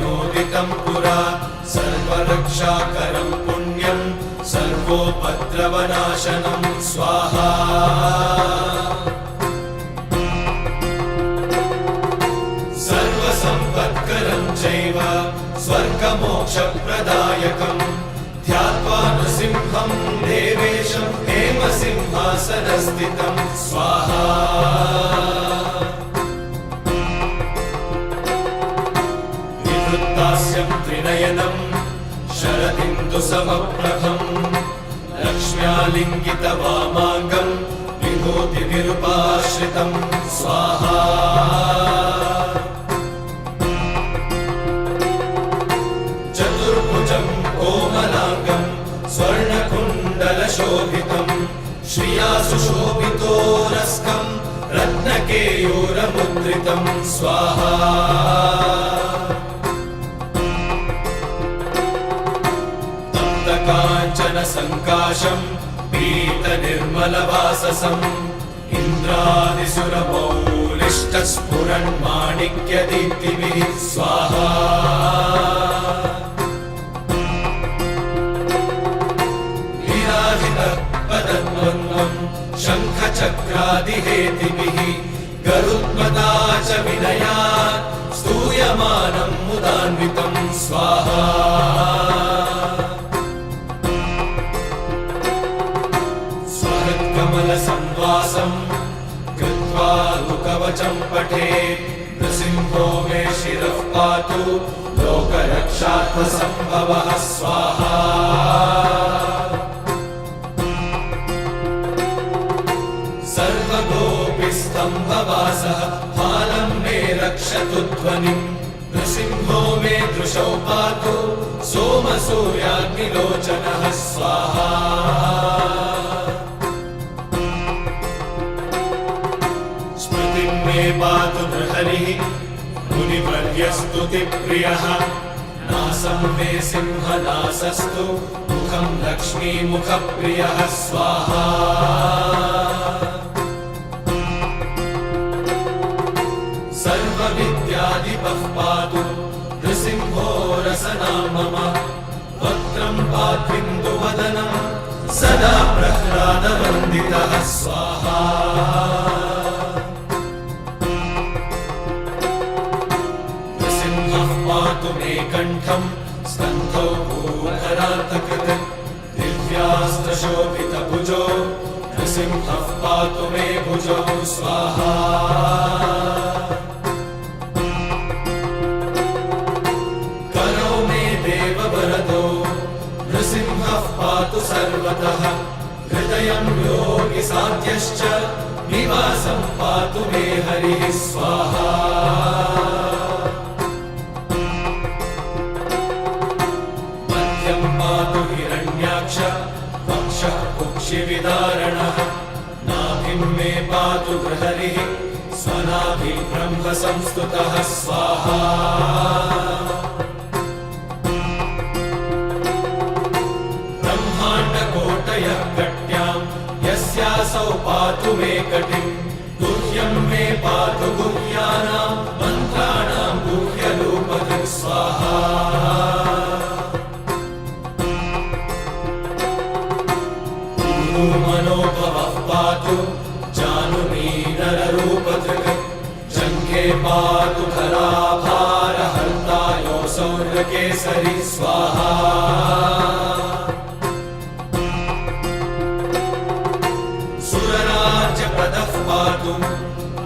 विनोदितं पुरा सर्वरक्षाकरं पुण्यं सर्वोपद्रवनाशनं स्वाहा सर्वसम्पत्करं चैव स्वर्गमोक्षप्रदायकं ध्यात्वा नृसिंहं देवेशं हेमसिंहासनस्थितं स्वाहा विवृत्तास्यं त्रिनयनं शरदिन्दुसमप्रभं लक्ष्म्यालिङ्गितवामाङ्गं विभूतिनिरुपाश्रितं स्वाहा चतुर्भुजं कोमलाङ्गं स्वर्णकुण्डलशोभितं श्रिया सुशोभितोरस्कं रत्नकेयूरमुद्रितं स्वाहा काञ्चनसङ्काशं पीतनिर्मलवाससम् इन्द्रादिसुरमौलिष्टस्फुरन्माणिक्यदीप्तिभिः स्वाहा लीलाधितपदद्वन्द्वं शङ्खचक्रादिहेतिभिः गरुत्मता च विनयात् स्तूयमानं मुदान्वितं स्वाहा कमलसंवासं कृत्वा कवचं पठेत् नृसिंहो मे शिरः पातु लोकरक्षार्थसम्भवः स्वाहा सर्वगोपिस्तम्भवासः फालं मे रक्षतु ध्वनिं नृसिंहो मे दृशौ पातु सोमसूर्याग्निलोचनः स्वाहा मे पातु नृहरिः मुनिवर्यस्तुतिप्रियः नासं मे सिंहनासस्तु मुखं लक्ष्मीमुखप्रियः स्वाहा सर्वविद्याधिपः पातु नृसिंहो रसना मम वक्त्रं पात्विन्दुवदनं सदा प्रह्लादवन्दितः स्वाहा पातु मे कण्ठं स्कन्धौ भूधरान्तकृत् दिव्यास्त्रशोभितभुजो नृसिंहः पातु मे भुजौ स्वाहा करौ मे देववरदो नृसिंहः पातु सर्वतः हृदयं योगिसाध्यश्च निवासं पातु मे हरिः स्वाहा पातु हिरण्याक्ष वक्षः कुक्षिविदारणः नाभिं मे पातु बृहरिः स्वनाभिब्रह्मसंस्तुतः स्वाहा ब्रह्माण्डकोटयः कट्यां यस्यासौ पातु मे कटिं गुह्यं मे पातु गुह्यानां मन्त्राणां गुह्यरूपधृक् स्वाहा मनोभवः पातु जानुनीनररूपधृक् जङ्घे पातु धराभारहर्तायो सौर्यकेसरी स्वाहा सुरराज्यप्रदः पातु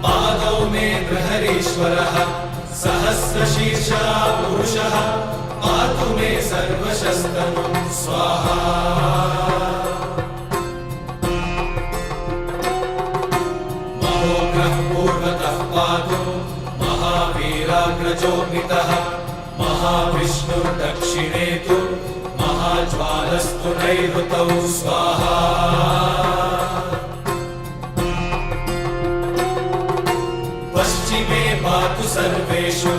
पादौ मे बृहरीश्वरः सहस्रशीर्षा पुरुषः पातु मे सर्वशस्तनं स्वाहा पूर्वतः पातु महावीराग्रजोऽग्नितः महाविष्णुर्दक्षिणे तु महाज्वालस्तु नैऋतौ स्वाहा पश्चिमे पातु सर्वेषु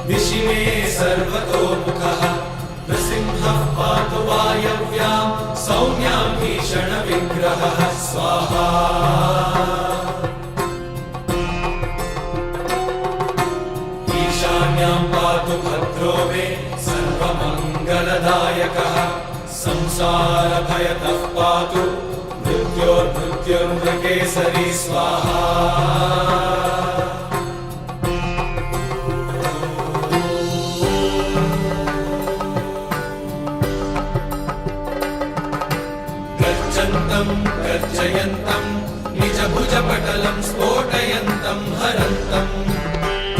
दिशि मे सर्वतोमुखः नृसिंहः पातु वायव्यां सौम्यां भीषणविग्रहः स्वाहा ईशान्यां पातु भद्रो मे सर्वमङ्गलदायकः संसारभयतः पातु मृत्योर्मृत्युर्मृकेसरी स्वाहा गर्जन्तं गर्जयन्तं निजभुजपटलं स्फोटयन्तं हरन्तं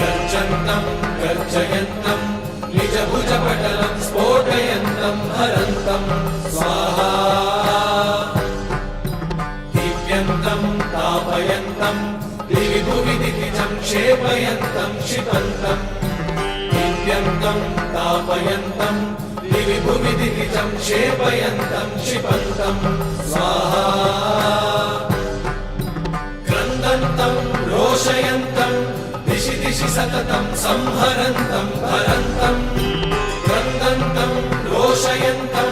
गर्जन्तं गर्जयन्तं निजभुजपटलं स्फोटयन्तं हरन्तं स्वाहा दीप्यन्तं तापयन्तं दिवि भुवि दितिजं क्षेपयन्तं क्षिपन्तं दीप्यन्तं तापयन्तं दिवि भुवि दितिजं क्षेपयन्तं क्षिपन्तं स्वाहा क्रन्दन्तं रोषयन्तं दिशि दिशि सततं संहरन्तं हरन्तं क्रन्दन्तं रोषयन्तं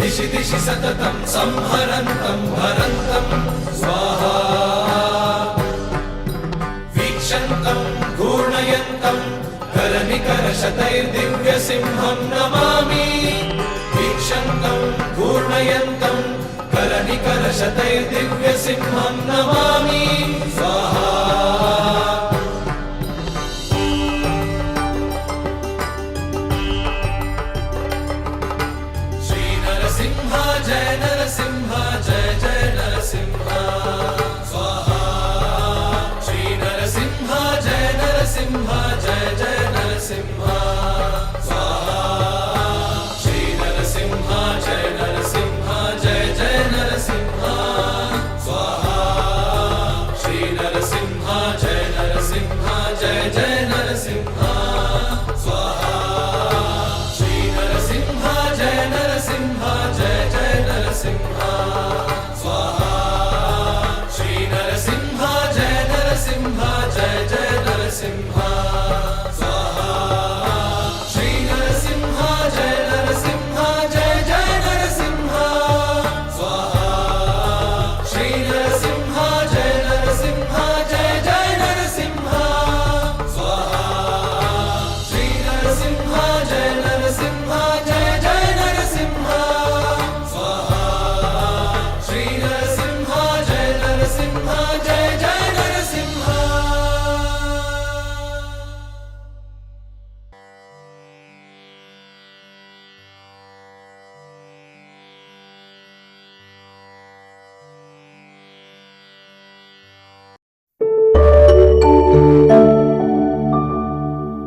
दिशि दिशि सततं संहरन्तं हरन्तं स्वाहा वीक्षन्तं घूर्णयन्तं करनिकरशतैर्दिव्यसिंहं नमामि वीक्षन्तं घूर्णयन्तं करनिकरशतैर्दिव्यसिंहं नमामि स्वाहा श्रीनरसिंह जय